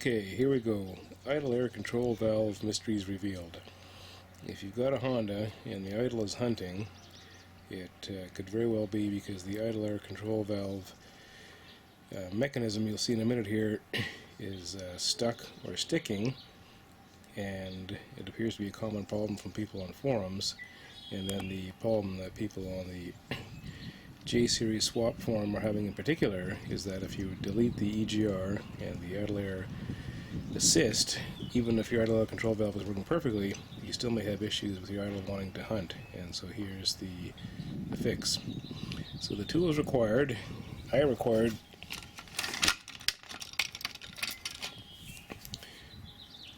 Okay, here we go. Idle air control valve mysteries revealed. If you've got a Honda and the idle is hunting, it could very well be because the idle air control valve mechanism you'll see in a minute here is stuck or sticking, and it appears to be a common problem from people on forums. And then the problem that people on the J-series swap forum are having in particular is that if you delete the EGR and the idle air assist, even if your idle air control valve is working perfectly, you still may have issues with your idle wanting to hunt. And so here's the fix. So the tools required, I required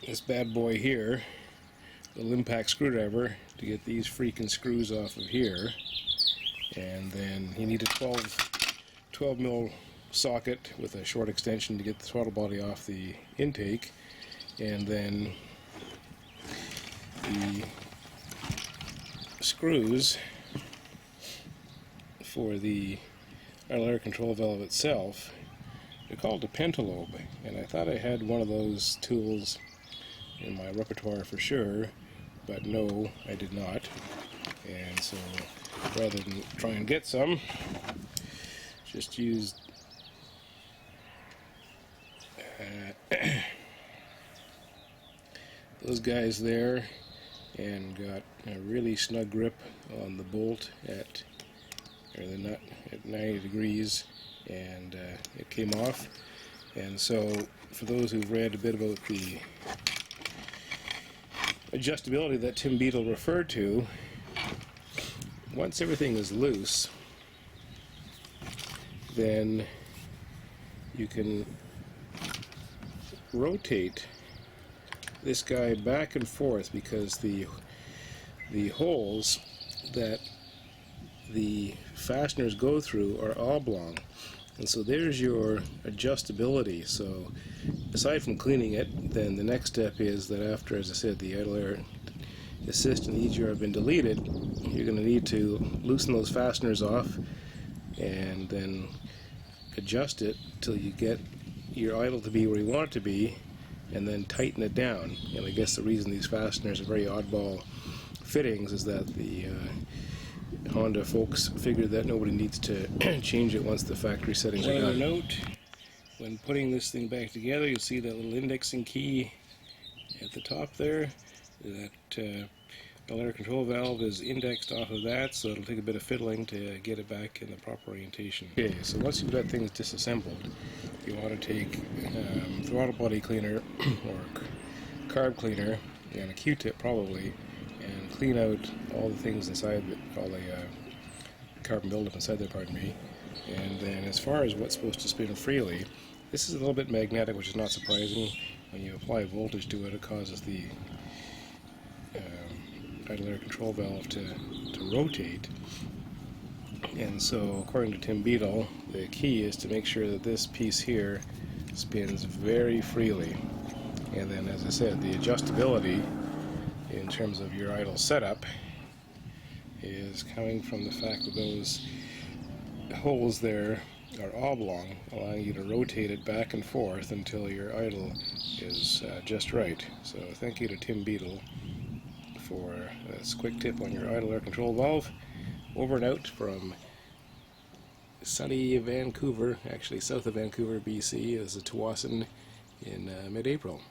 this bad boy here, the little impact screwdriver to get these freaking screws off of here, and then you need a 12 mil socket with a short extension to get the throttle body off the intake, and then the screws for the idle air control valve itself. They're called a pentalobe, and I thought I had one of those tools in my repertoire for sure, but no, I did not. And so rather than try and get some, just used those guys there and got a really snug grip on the bolt at, or the nut at 90 degrees, and it came off. And so for those who've read a bit about the adjustability that Tim Beadle referred to, once everything is loose, then you can rotate this guy back and forth, because the holes that the fasteners go through are oblong, and so there's your adjustability. So aside from cleaning it, then the next step is that after, as I said, the idle air assist and the EGR have been deleted, you're going to need to loosen those fasteners off and then adjust it till you get your idle to be where you want it to be, and then tighten it down. And I guess the reason these fasteners are very oddball fittings is that the Honda folks figured that nobody needs to change it once the factory settings are done. Note, when putting this thing back together, you'll see that little indexing key at the top there. That idle air control valve is indexed off of that, so it'll take a bit of fiddling to get it back in the proper orientation. Okay, so once you've got things disassembled, you want to take throttle body cleaner or carb cleaner and a Q-tip probably, and clean out all the things inside, all the carbon buildup inside there, pardon me. And then as far as what's supposed to spin freely, this is a little bit magnetic, which is not surprising. When you apply voltage to it, it causes the idle air control valve to rotate. And so according to Tim Beadle, the key is to make sure that this piece here spins very freely. And then, as I said, the adjustability in terms of your idle setup is coming from the fact that those holes there are oblong, allowing you to rotate it back and forth until your idle is just right. So thank you to Tim Beadle for this quick tip on your idle air control valve. Over and out from sunny Vancouver, actually south of Vancouver, BC, as a Tawasin in mid-April.